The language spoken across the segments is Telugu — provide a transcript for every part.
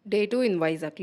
Day 2 in Vizag.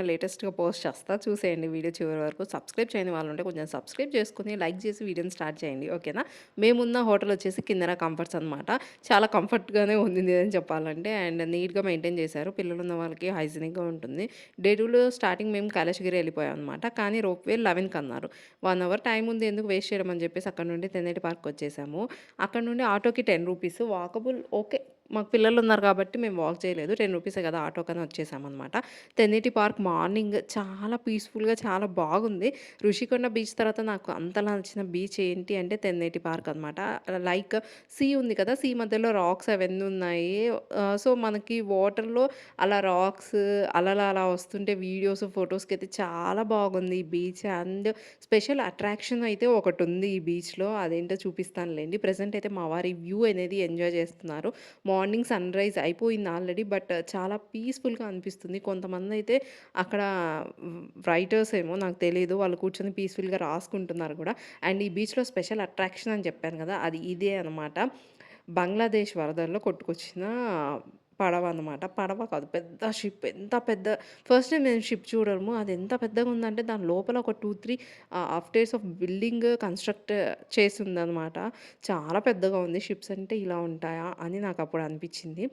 లేటెస్ట్‌గా పోస్ట్ చేస్తా. చూసేయండి వీడియో చివరి వరకు. సబ్స్క్రైబ్ చేయని వాళ్ళుంటే కొంచెం సబ్స్క్రైబ్ చేసుకొని, లైక్ చేసి వీడియోని స్టార్ట్ చేయండి. ఓకేనా? మేమున్న హోటల్ వచ్చేసి కిందన కంఫర్ట్స్ అనమాట. చాలా కంఫర్ట్‌గానే ఉంది అని చెప్పాలంటే. అండ్ నీట్‌గా మెయింటైన్ చేశారు. పిల్లలున్న వాళ్ళకి హైజీనిక్‌గా ఉంటుంది. డే 2లో స్టార్టింగ్ మేము కైలాసగిరి వెళ్ళిపోయాం అనమాట. కానీ రోప్‌వే 11కి అన్నారు. 1 అవర్ టైమ్ ఉంది ఎందుకు వేస్ట్ చేయడం అని చెప్పేసి అక్కడి నుండి తెన్నేటి పార్క్‌కొచ్చేసాము. అక్కడ నుండి ఆటోకి ₹10 వాకబుల్ ఓకే. మాకు పిల్లలున్నారు కాబట్టి మేము వాక్ చేయలేదు. ₹10 కదా ఆటోకని వచ్చేసామనమాట. తెన్నేటి పార్క్ మార్నింగ్ చాలా పీస్‌ఫుల్‌గా చాలా బాగుంది. ఋషికొండ బీచ్ తర్వాత నాకు అంతలా నచ్చిన బీచ్ ఏంటి అంటే తెన్నేటి పార్క్ అనమాట. లైక్ సీ ఉంది కదా! సీ మధ్యలో రాక్స్ అవన్నీ ఉన్నాయి. సో, మనకి వాటర్‌లో అలా రాక్స్ అలలు అలా వస్తుంటే వీడియోస్, ఫోటోస్‌కైతే చాలా బాగుంది ఈ బీచ్. అండ్ స్పెషల్ అట్రాక్షన్ అయితే ఒకటుంది ఈ బీచ్‌లో. అదేంటో చూపిస్తానులెండి. ప్రెజెంట్ అయితే మా వారు ఈ వ్యూ అనేది ఎంజాయ్ చేస్తున్నారు. మార్నింగ్ సన్‌రైజ్ అయిపోయింది ఆల్రెడీ. బట్ చాలా పీస్‌ఫుల్‌గా అనిపిస్తుంది. కొంతమందైతే అక్కడ రైటర్స్ ఏమో నాకు తెలీదు. వాళ్ళు కూర్చొని పీస్‌ఫుల్‌గా రాసుకుంటున్నారు గూడా. అండ్ ఈ బీచ్‌లో స్పెషల్ అట్రాక్షన్ అని చెప్పాను గదా! అది ఇదే అనమాట. బంగ్లాదేశ్ వరదల్లో కొట్టుకొచ్చిన పడవనమాట. పడవ కాదు పెద్ద షిప్. ఎంత పెద్ద ఫస్ట్ టైమ్ నేను షిప్ చూడడము. అది ఎంత పెద్దగుందంటే దాని లోపల ఒక 2, 3 అప్‌స్టైర్స్ ఆఫ్ బిల్డింగ్ కన్‌స్ట్రక్ట్ చేసుందనమాట. చాలా పెద్దగా ఉంది. షిప్స్ అంటే ఇలా ఉంటాయా అని నాకప్పుడు అనిపిచ్చింది.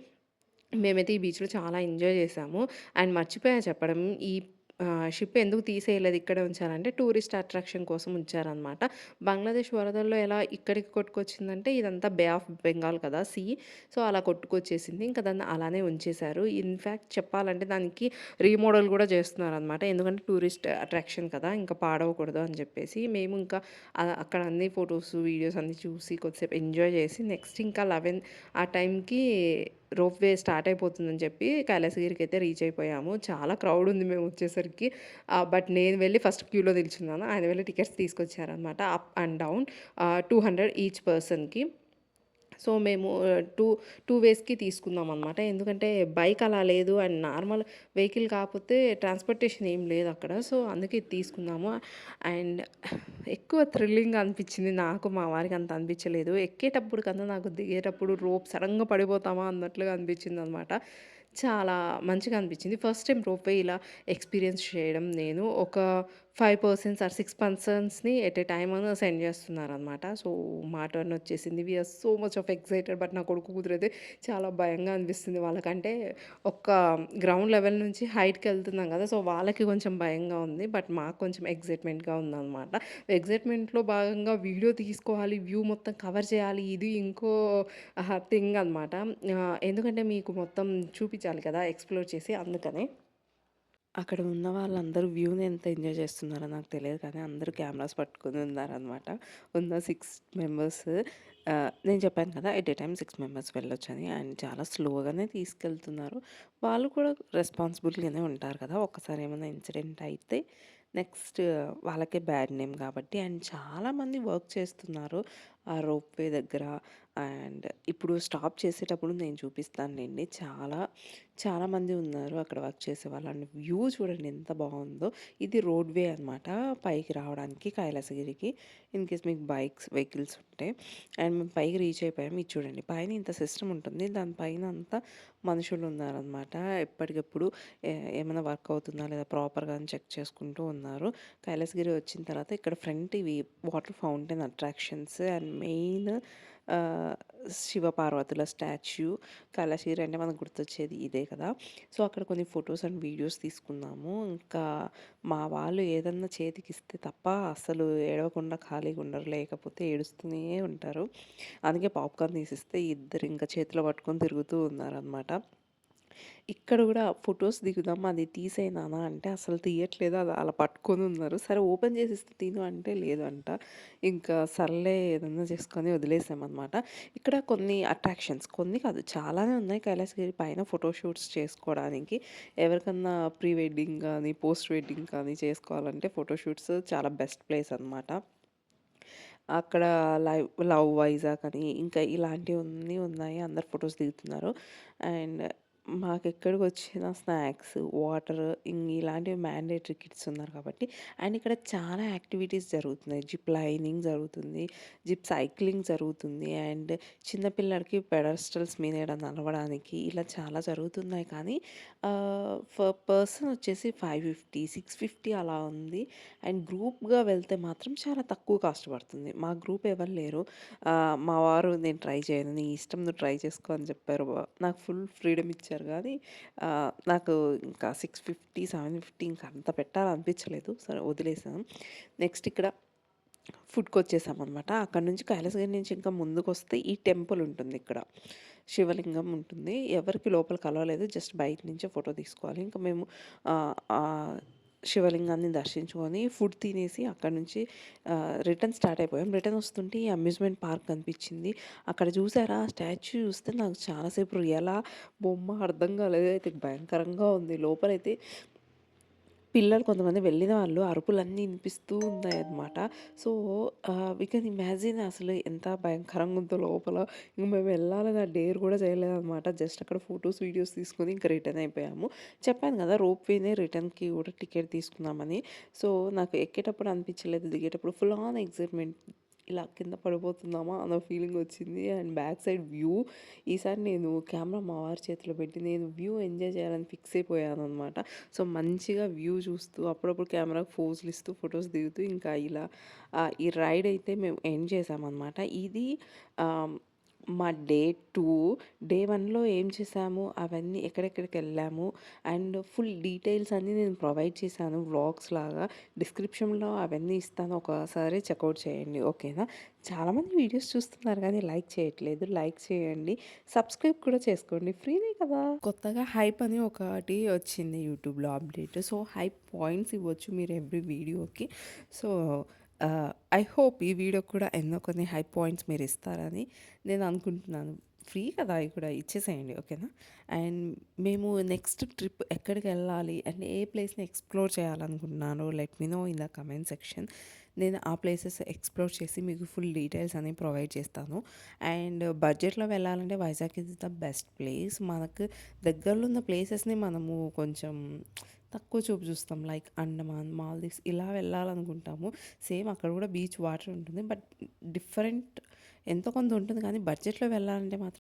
మేమైతే ఈ బీచ్‌లో చాలా ఎంజాయ్ చేశాము. అండ్ మర్చిపోయా చెప్పడం. ఈ షిప్ ఎందుకు తీసేయలేదు ఇక్కడే ఉంచారంటే టూరిస్ట్ అట్రాక్షన్ కోసం ఉంచారనమాట. బంగ్లాదేశ్ వరదల్లో ఎలా ఇక్కడికి కొట్టుకొచ్చిందంటే ఇదంతా బే ఆఫ్ బెంగాల్ కదా! సీ. సో, అలా కొట్టుకొచ్చేసింది. ఇంకా దాన్ని అలానే ఉంచేశారు. ఇన్‌ఫాక్ట్ చెప్పాలంటే దానికి రీమోడల్ గూడా చేస్తున్నారనమాట. ఎందుకంటే టూరిస్ట్ అట్రాక్షన్ కదా! ఇంకా పాడవకూడదు అని చెప్పేసి. మేము ఇంకా అక్కడ అన్ని ఫోటోస్, వీడియోస్ అన్నీ చూసి కొద్దిసేపు ఎంజాయ్ చేసి నెక్స్ట్ ఇంకా 11 ఆ టైంకి రోప్‌వే స్టార్ట్ అయిపోతుందని చెప్పి కైలాసగిరికైతే రీచ్ అయిపోయాము. చాలా క్రౌడ్ ఉంది మేమొచ్చేసరికి. బట్ నేను వెళ్ళి ఫస్ట్ క్యూలో నిల్చున్నాను. ఆయన వెళ్లి టికెట్స్ తీసుకొచ్చారనమాట. అప్ అండ్ డౌన్ 200 ఈచ్ పర్సన్‌కి. సో, మేము 2 వేస్‌కి తీసుకున్నామనమాట. ఎందుకంటే బైక్ అలా లేదు అండ్ నార్మల్ వెహికల్ కాపోతే ట్రాన్స్‌పోర్టేషన్ ఏం లేదక్కడ. సో, అందుకే ఇది తీసుకున్నాము. అండ్ ఎక్కువ థ్రిల్లింగ్‌గా అనిపిచ్చింది నాకు. మా వారికి అంత అనిపిచ్చలేదు. ఎక్కేటప్పుడు కన్నా నాకు దిగేటప్పుడు రోప్ సడెన్‌గా పడిపోతామా అన్నట్లుగా అనిపిచ్చిందనమాట. చాలా మంచిగా అనిపిచ్చింది. ఫస్ట్ టైమ్ రోప్‌వే ఇలా ఎక్స్‌పీరియన్స్ చేయడం నేను. ఒక 5 పర్సన్స్ ఆర్ 6 పర్సన్స్‌ని ఎట్ ఎ టైమ్ సెండ్ చేస్తున్నారనమాట. సో, మా టర్న్ వచ్చేసింది. We are so much of excited. But నా కొడుకు కూతురైతే చాలా భయంగా అనిపిస్తుంది వాళ్ళకంటే ఒక గ్రౌండ్ లెవెల్ నుంచి హైట్‌కెళ్తున్నాం కదా! సో, వాళ్ళకి కొంచెం భయంగా ఉంది. బట్ మాకు కొంచెం ఎక్సైట్‌మెంట్‌గా ఉందనమాట. ఎక్సైట్‌మెంట్‌లో భాగంగా వీడియో తీసుకోవాలి, వ్యూ మొత్తం కవర్ చేయాలి. ఇది ఇంకో థింగ్ అనమాట. ఎందుకంటే మీకు మొత్తం చూపించాలి కదా! ఎక్స్‌ప్లోర్ చేసి అందుకనే. అక్కడ ఉన్న వాళ్ళందరూ వ్యూని ఎంత ఎంజాయ్ చేస్తున్నారో నాకు తెలియదు కానీ అందరూ కెమెరాస్ పట్టుకొని ఉన్నారనమాట. ఉన్న 6 మెంబర్స్ నేను చెప్పాను కదా! ఎట్ ఎ టైమ్ 6 మెంబర్స్ వెళ్ళొచ్చని. అండ్ చాలా స్లోగానే తీసుకెళ్తున్నారు. వాళ్ళు కూడా రెస్పాన్సిబుల్‌గానే ఉంటారు కదా! ఒక్కసారి ఏమైనా ఇన్సిడెంట్ అయితే నెక్స్ట్ వాళ్ళకే బ్యాడ్ నేమ్ కాబట్టి. అండ్ చాలామంది వర్క్ చేస్తున్నారు ఆ రోప్‌వే దగ్గర. అండ్ ఇప్పుడు స్టాప్ చేసేటప్పుడు నేను చూపిస్తానులెండి. చాలామంది ఉన్నారు అక్కడ వర్క్ చేసేవాళ్ళు. అండ్ వ్యూ చూడండి ఎంత బావుందో. ఇది రోడ్‌వే అనమాట పైకి రావడానికి కైలాసగిరికి. ఇన్‌కేస్ మీకు వెహికల్స్ ఉంటే. అండ్ మేము పైకి రీచ్ అయిపోయాము. ఇది చూడండి పైన ఇంత సిస్టమ్ ఉంటుంది. దాని పైన అంతా మనుషులున్నారనమాట. ఎప్పటికప్పుడు ఏమైనా వర్క్ అవుతుందా లేదా ప్రాపర్‌గా అని చెక్ చేసుకుంటూ ఉన్నారు. కైలాసగిరి వచ్చిన తర్వాత ఇక్కడ ఫ్రంట్ ఇవి water fountain attractions and main ఆహ్, శివపార్వతుల స్టాచ్యూ. కైలాసగిరి అంటే మనకు గుర్తొచ్చేది ఇదే కదా! సో, అక్కడ కొన్ని ఫోటోస్ అండ్ వీడియోస్ తీసుకున్నాము. ఇంకా మా వాళ్ళు ఏదన్నా చేతికిస్తే తప్ప అసలు ఏడవకుండా ఖాళీగా ఉండరు. లేకపోతే ఏడుస్తూనే ఉంటారు. అందుకే పాప్‌కార్న్ తీసిస్తే ఇద్దరు ఇంకా చేతిలో పట్టుకొని తిరుగుతూ ఉన్నారనమాట. ఇక్కడ గూడా ఫోటోస్ దిగుదాం అది తీసేయి నాన్న అంటే అసలు తీయట్లేదు. అది అలా పట్టుకొని ఉన్నారు. సరే ఓపెన్ చేసిస్తే తిను అంటే లేదంట. ఇంకా సర్లే ఏదన్నా చేసుకొని వదిలేసామనమాట. ఇక్కడ కొన్ని అట్రాక్షన్స్ కొన్ని కాదు చాలానే ఉన్నాయి కైలాసగిరి పైన ఫోటో షూట్స్ చేసుకోవడానికి. ఎవరికన్నా ప్రీ వెడ్డింగ్ గానీ, పోస్ట్ వెడ్డింగ్ కానీ చేసుకోవాలంటే ఫోటో షూట్స్ చాలా బెస్ట్ ప్లేస్ అనమాట. అక్కడ లవ్ వైజాగ్ అని ఇంకా ఇలాంటివన్నీ ఉన్నాయి. అందరూ ఫోటోస్ దిగుతున్నారు. అండ్ మాకెక్కడికొచ్చినా స్నాక్స్, వాటర్ ఇలాంటివి మ్యాండేటరీ కిడ్స్ ఉన్నారు కాబట్టి అండ్ ఇక్కడ చాలా యాక్టివిటీస్ జరుగుతున్నాయి. జిప్ లైనింగ్ జరుగుతుంది, జిప్ సైక్లింగ్ జరుగుతుంది అండ్ చిన్న పిల్లలకి పెడస్టల్స్ మీద ఈడ నడవడానికి ఇలా చాలా జరుగుతున్నాయి. కానీ పర్సన్ వచ్చేసి 550, 650 అలా ఉంది. అండ్ గ్రూప్‌గా వెళ్తే మాత్రం చాలా తక్కువ కాస్ట్ పడుతుంది. మా గ్రూప్ ఎవరు లేరు. మా వారు నేను ట్రై చేయను. నీ ఇష్టం నువ్వు ట్రై చేసుకో అని చెప్పారు. నాకు ఫుల్ ఫ్రీడమ్ ఇచ్చారు గానీ నాకు ఇంకా 650, 750 ఇంక అంత పెట్టాలనిపించలేదు. సరే వదిలేసాను. నెక్స్ట్ ఇక్కడ ఫుడ్‌కొచ్చేసామనమాట. అక్కడి నుంచి కైలాసగిరి నుంచి ఇంకా ముందుకొస్తే ఈ టెంపుల్ ఉంటుంది ఇక్కడ. శివలింగం ఉంటుంది. ఎవరికీ లోపలికి అలో లేదు. జస్ట్ బయట నుంచే ఫోటో తీసుకోవాలి. ఇంకా మేము ఆహ్, శివలింగాన్ని దర్శించుకొని ఫుడ్ తినేసి అక్కడి నుంచి రిటర్న్ స్టార్ట్ అయిపోయాం. రిటర్న్ వస్తుంటే ఈ అమ్యూజ్మెంట్ పార్క్ కనిపించింది. అక్కడ చూసారా ఆ స్టాచ్యూ చూస్తే నాకు చాలా సేపు రియలా, బొమ్మ అర్థం కాలేదు. అయితే భయంకరంగా ఉంది. లోపలైతే పిల్లలు కొంతమంది వెళ్ళిన వాళ్ళు అరుపులన్నీ వినిపిస్తూ ఉన్నాయన్నమాట. సో, వి కెన్ ఇమాజిన్ అసలు ఎంత భయంకరంగా ఉందో లోపల. ఇంక మేము వెళ్ళాలని ఆ డేర్ కూడా చేయలేదన్నమాట. జస్ట్ అక్కడ ఫోటోస్, వీడియోస్ తీసుకొని ఇంక రిటర్న్ అయిపోయాము. చెప్పాను కదా! రోప్‌వేనే రిటర్న్‌కి కూడా టికెట్ తీసుకున్నామని. సో, నాకు ఎక్కేటప్పుడు అనిపించలేదు. దిగేటప్పుడు ఫుల్ ఆన్ ఎక్సైట్‌మెంట్. ఇలా కింద పడిపోతున్నామా అన్న ఫీలింగ్ వచ్చింది. అండ్ బ్యాక్ సైడ్ వ్యూ ఈసారి నేను కెమెరా మా వారి చేతిలో పెట్టి నేను వ్యూ ఎంజాయ్ చేయాలని ఫిక్స్ అయిపోయాననమాట. సో, మంచిగా వ్యూ చూస్తూ అప్పుడప్పుడు కెమెరాకి పోజులు ఇస్తూ ఫొటోస్ దిగుతూ ఇంకా ఇలా ఈ రైడ్ అయితే మేము ఎండ్ చేసామనమాట. ఇది ఆహ్, మా డే 2. డే 1లో ఏం చేసాము అవన్నీ ఎక్కడెక్కడికెళ్ళాము అండ్ ఫుల్ డీటెయిల్స్ అన్నీ నేను ప్రొవైడ్ చేశాను వ్లాగ్స్ లాగా. డిస్క్రిప్షన్‌లో అవన్నీ ఇస్తాను. ఒకసారి చెకౌట్ చేయండి. ఓకేనా? చాలామంది వీడియోస్ చూస్తున్నారు కానీ లైక్ చేయట్లేదు. లైక్ చేయండి. సబ్స్క్రైబ్ కూడా చేసుకోండి. ఫ్రీనే కదా! కొత్తగా హైప్ అని ఒకటి వచ్చింది యూట్యూబ్‌లో అప్డేట్. సో, హైప్ పాయింట్స్ ఇవ్వచ్చు మీరు ఎవ్రీ వీడియోకి. సో, ఐ హోప్ ఈ వీడియోకి కూడా ఎన్నో కొన్ని హైప్ పాయింట్స్ మీరు ఇస్తారని నేను అనుకుంటున్నాను. ఫ్రీ కదా! అవి కూడా ఇచ్చేసేయండి. ఓకేనా? అండ్ మేము నెక్స్ట్ ట్రిప్ ఎక్కడికెళ్ళాలి అండ్ ఏ ప్లేస్‌ని ఎక్స్‌ప్లోర్ చేయాలనుకుంటున్నారో let me know in the comment section. నేను ఆ ప్లేసెస్ ఎక్స్‌ప్లోర్ చేసి మీకు ఫుల్ డీటెయిల్స్ అనేవి ప్రొవైడ్ చేస్తాను. అండ్ బడ్జెట్‌లో వెళ్ళాలంటే Vizag is the best place. మనకు దగ్గరలో ఉన్న ప్లేసెస్‌ని మనము కొంచెం తక్కువ చూపు చూస్తాం. లైక్ అండమాన్, మాల్దీవ్స్ ఇలా వెళ్ళాలనుకుంటాము. సేమ్ అక్కడ కూడా బీచ్ వాటర్ ఉంటుంది. బట్ డిఫరెంట్ ఎంతో కొంత ఉంటుంది కానీ బడ్జెట్‌లో వెళ్ళాలంటే మాత్రం